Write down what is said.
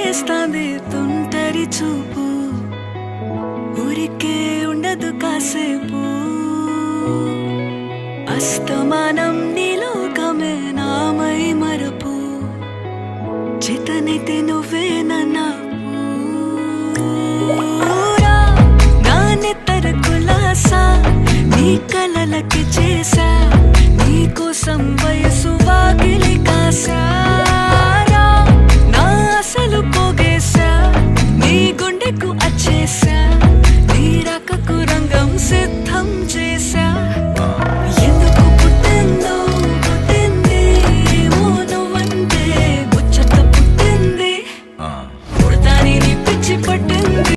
చేస్తాంది తుంటరి చూపు, ఊరికే ఉండదు కాసేపు. అస్తమానం నీలోకమే నామై మరపు, చేతనైతే నువ్వే